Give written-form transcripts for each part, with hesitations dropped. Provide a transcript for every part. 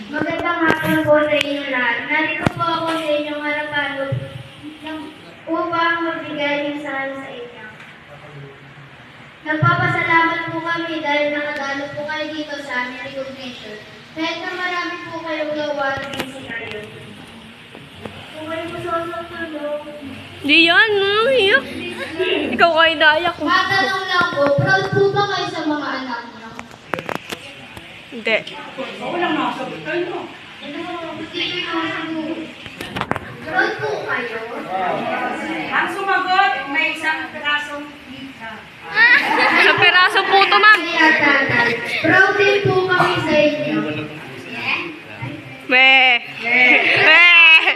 Magandang hapon po sa inyo lahat. Narito po ako sa inyong harapan upang magbigay ng saan sa inyo. Nagpapasalamat po kami dahil nakadalo po kayo dito sa aming recognition. Kahit na marami po kayong gawa na busy kayo. Kung kayo po sa tulong. Di yan, iyak. Ikaw kayo dayak. Matanong lang po, proud po ba kayo sa mga anak niyo? Hindi. Walang nasagot kayo. Proud po kayo? Ang sumagot, may isang pirasong pizza. Sa peraso po ito, ma'am. Kaya tatay, proud din po kami sa inyo. Weh.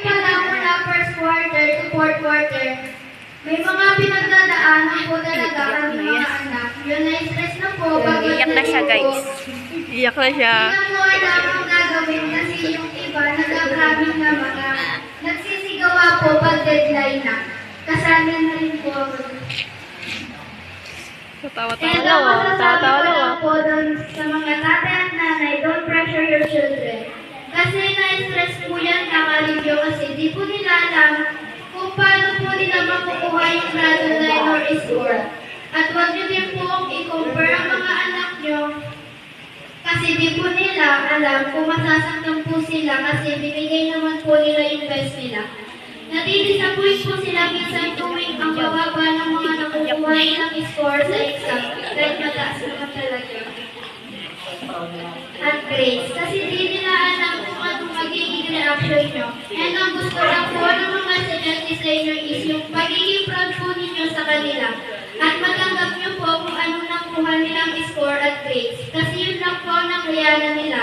Mula first quarter to fourth quarter, may mga pinagdadaanan po talaga kami mga anak. Yun na stress na po. Iyak na siya, guys. Iyak na siya. Hindi na mo alam ang gagawin kasi yung iba nagagraming na mga nagsisigawa po pag deadline na. Kasali na rin po ako. Tatawa-tawa lang, oh. Tatawa lang, oh. Po doon sa mga tatay at nanay, don't pressure your children. Kasi na-stress po yan kaka-review kasi di po nila alam kung paano po nila makukuha yung grado 9 or score. At huwag nyo din po i-compare ang mga anak nyo kasi di po nila alam kung masasaktan po sila kasi binigay naman po nila yung best nila. Nadidisappoint po sila minsan tuwing ang bababa ng mga nakukuha nilang score sa exam dahil mataas naman talaga. At grades. Kasi di nila alam kung anong magiging reaction nyo. And ang gusto lang po ng mga estudyante sa inyo is yung pagiging proud po ninyo sa kanila. At matanggap nyo po kung anong nakuha nilang score at grades. Kasi yun lang po ang nakayanan nila.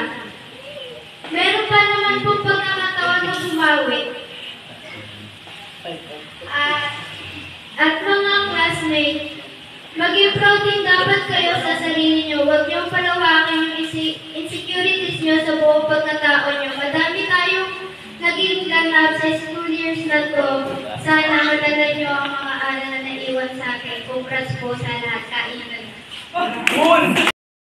Meron pa naman po pagkakataon na bumawi. At mga classmates, maging proud din dapat kayo sa sarili nyo. Huwag nyo palawakin yung insecurities nyo sa buong pagkatao nyo. Madami tayong naging ganap sa school years na to. Sana madala nyo ang mga aral na naiwan sa akin. Congrats po sa lahat. Kainan.